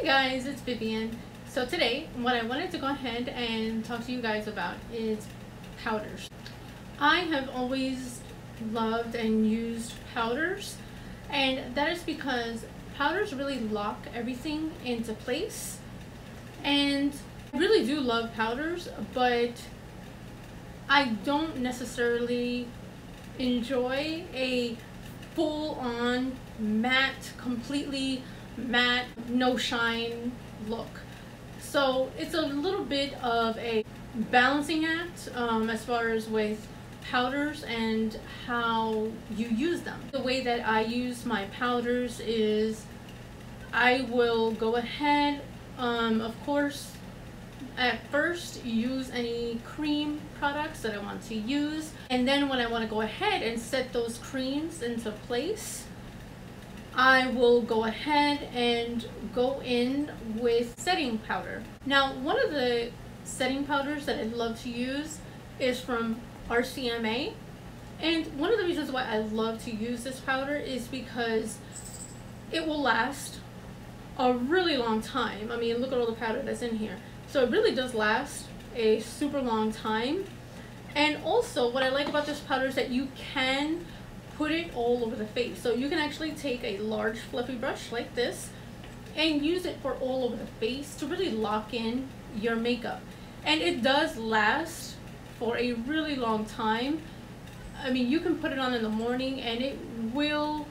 Hey guys, it's Vivian. So today, what I wanted to go ahead and talk to you guys about is powders. I have always loved and used powders, and that is because powders really lock everything into place. And I really do love powders, but I don't necessarily enjoy a full-on matte, completely matte, no shine look. So it's a little bit of a balancing act as far as with powders and how you use them. The way that I use my powders is I will go ahead, of course, at first use any cream products that I want to use, and then when I want to go ahead and set those creams into place, I will go ahead and go in with setting powder. Now, one of the setting powders that I love to use is from RCMA, and one of the reasons why I love to use this powder is because it will last a really long time. I mean, look at all the powder that's in here. So it really does last a super long time. And also what I like about this powder is that you can put it all over the face. So you can actually take a large fluffy brush like this and use it for all over the face to really lock in your makeup. And it does last for a really long time. I mean, you can put it on in the morning and it will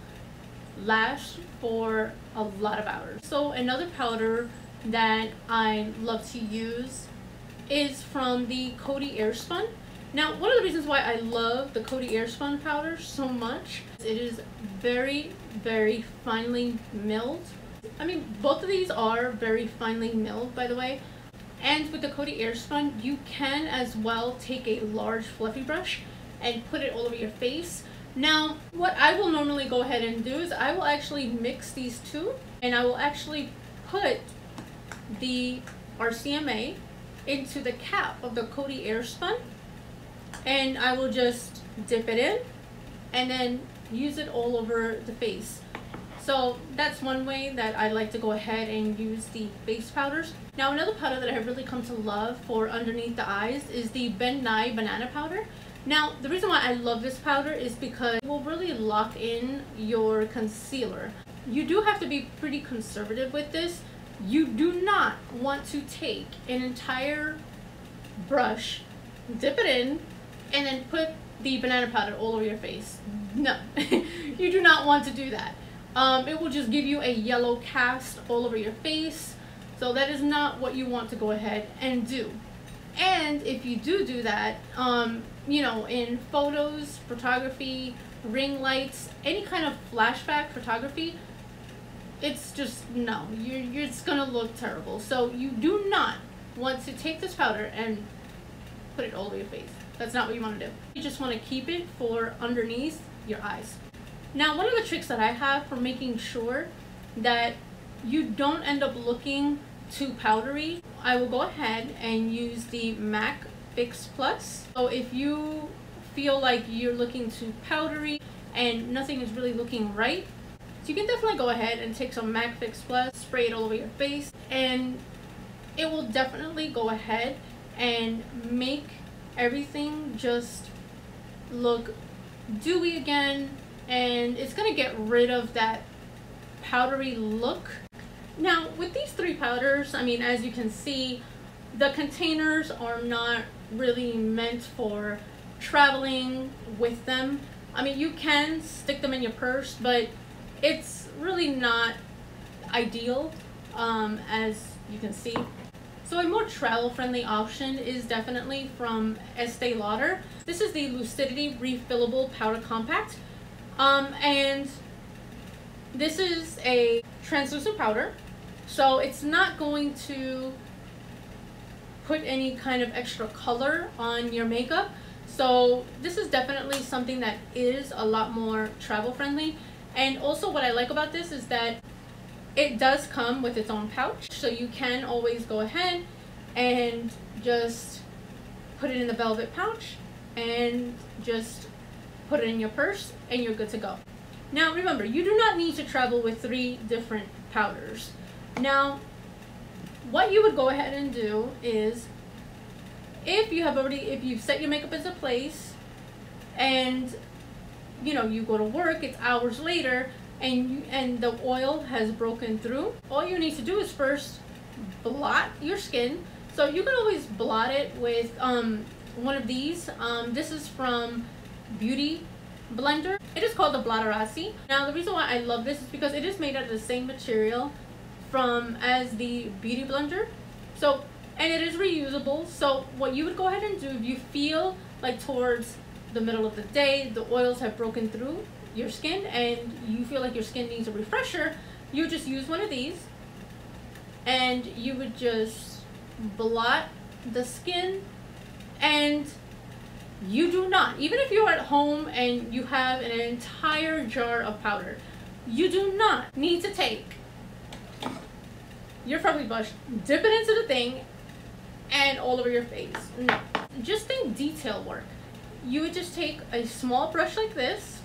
last for a lot of hours. So another powder that I love to use is from the Cody Spun. Now, one of the reasons why I love the Cody Spun powder so much, it is very, very finely milled. I mean, both of these are very finely milled, by the way. And with the Cody Spun, you can as well take a large fluffy brush and put it all over your face. Now, what I will normally go ahead and do is I will actually mix these two, and I will actually put the RCMA into the cap of the Cody Spun, and I will just dip it in and then use it all over the face. So that's one way that I like to go ahead and use the face powders. Now, another powder that I have really come to love for underneath the eyes is the Ben Nye Banana Powder. Now, the reason why I love this powder is because it will really lock in your concealer. You do have to be pretty conservative with this. You do not want to take an entire brush, dip it in, and then put the banana powder all over your face. No, you do not want to do that. It will just give you a yellow cast all over your face. So that is not what you want to go ahead and do. And if you do that, you know, in photos, photography, ring lights, any kind of flashback photography, it's just, no, it's gonna look terrible. So you do not want to take this powder and put it all over your face. That's not what you want to do. You just want to keep it for underneath your eyes. Now, one of the tricks that I have for making sure that you don't end up looking too powdery, I will go ahead and use the MAC Fix Plus. So if you feel like you're looking too powdery and nothing is really looking right, so you can definitely go ahead and take some MAC Fix Plus, spray it all over your face, and it will definitely go ahead and make everything just look dewy again, and it's gonna get rid of that powdery look. Now, with these three powders, I mean, as you can see, the containers are not really meant for traveling with them. I mean, you can stick them in your purse, but it's really not ideal, as you can see. So a more travel-friendly option is definitely from Estée Lauder. This is the Lucidity Refillable Powder Compact. And this is a translucent powder, so it's not going to put any kind of extra color on your makeup. So this is definitely something that is a lot more travel-friendly. And also what I like about this is that it does come with its own pouch, so you can always go ahead and just put it in the velvet pouch and just put it in your purse and you're good to go. Now remember, you do not need to travel with 3 different powders. Now, what you would go ahead and do is, if you've set your makeup into place and you know you go to work, it's hours later, and the oil has broken through, all you need to do is first blot your skin. So you can always blot it with one of these. This is from Beauty Blender. It is called the Blotterazzi. Now the reason why I love this is because it is made out of the same material as the Beauty Blender. So, and it is reusable. So what you would go ahead and do, if you feel like towards the middle of the day the oils have broken through your skin and you feel like your skin needs a refresher, you just use one of these and you would just blot the skin. And you do not, even if you're at home and you have an entire jar of powder, you do not need to take your Furby brush, dip it into the thing, and all over your face. No. Just think detail work. You would just take a small brush like this,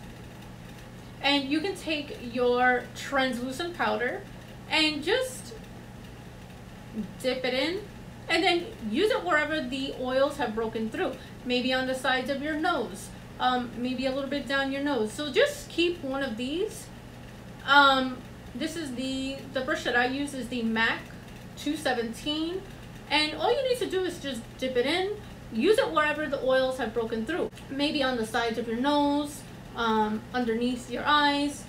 and you can take your translucent powder and just dip it in, and then use it wherever the oils have broken through. Maybe on the sides of your nose, maybe a little bit down your nose. So just keep one of these. This is the brush that I use is the MAC 217, and all you need to do is just dip it in, use it wherever the oils have broken through. Maybe on the sides of your nose, underneath your eyes,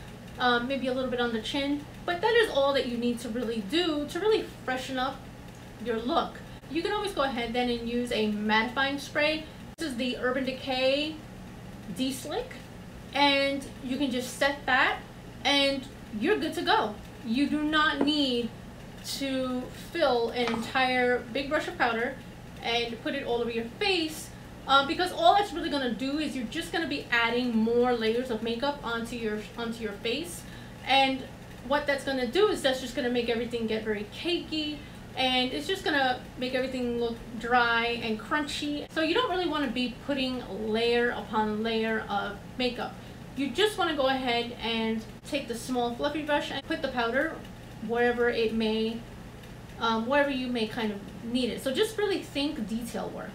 maybe a little bit on the chin. But that is all that you need to really do to really freshen up your look. You can always go ahead then and use a mattifying spray. This is the Urban Decay Deslick, and you can just set that and you're good to go. You do not need to fill an entire big brush of powder and put it all over your face, because all that's really going to do is you're just going to be adding more layers of makeup onto your face, and what that's going to do is that's just going to make everything get very cakey, and it's just going to make everything look dry and crunchy. So you don't really want to be putting layer upon layer of makeup. You just want to go ahead and take the small fluffy brush and put the powder wherever it may, wherever you may kind of need it. So just really think detail work,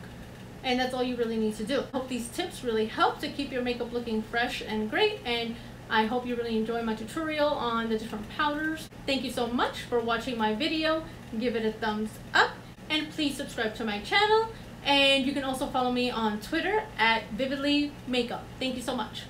and that's all you really need to do. I hope these tips really help to keep your makeup looking fresh and great, and I hope you really enjoy my tutorial on the different powders. Thank you so much for watching my video. Give it a thumbs up, and please subscribe to my channel, and you can also follow me on Twitter at Vividly Makeup. Thank you so much.